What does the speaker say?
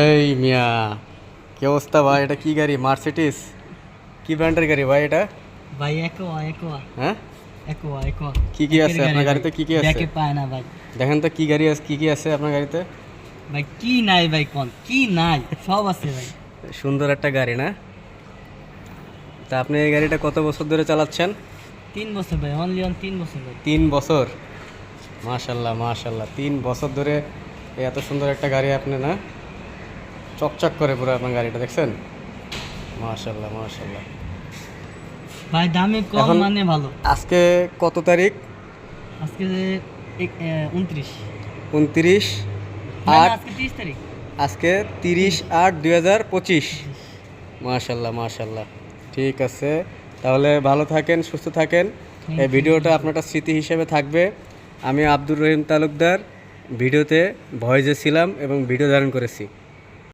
এই মিয়া, কি অবস্থা ভাই? এটা কি গাড়ি? মার্সিডিস? কি ব্র্যান্ডের গাড়ি ভাই এটা? ভাই একোয়া একোয়া হ্যাঁ, একোয়া একোয়া কি কি আছে আপনার গাড়িতে? কি কি আছে দেখে পায় না ভাই। দেখেন তো কি গাড়ি আছে, কি কি আছে আপনার গাড়িতে? ভাই কি নাই ভাই, কোন কি নাই, সব আছে ভাই। সুন্দর একটা গাড়ি না? তা আপনি এই গাড়িটা কত বছর ধরে চালাচ্ছেন? 3 বছর ভাই, অনলি 3 বছর ভাই। 3 বছর? মাশাল্লাহ মাশাল্লাহ, 3 বছর ধরে এই এত সুন্দর একটা গাড়ি আপনি না, চকচক করে পুরো আপনার গাড়িটা, দেখছেন? মাশাল্লাহ মাশাল্লাহ। ভাই দামে কম এখন মানে ভালো। আজকে কত তারিখ? আজকে যে 29, 29 না না, 8, আজকে 30 তারিখ। আজকে 30/8/2025। মাশাল্লাহ মাশাল্লাহ। ঠিক আছে, তাহলে ভালো থাকেন, সুস্থ থাকেন। এই ভিডিওটা আপনার একটা স্মৃতি হিসেবে থাকবে। আমি আব্দুর রহিম তালুকদার ভিডিওতে ভয়েসে ছিলাম এবং ভিডিও ধারণ করেছি।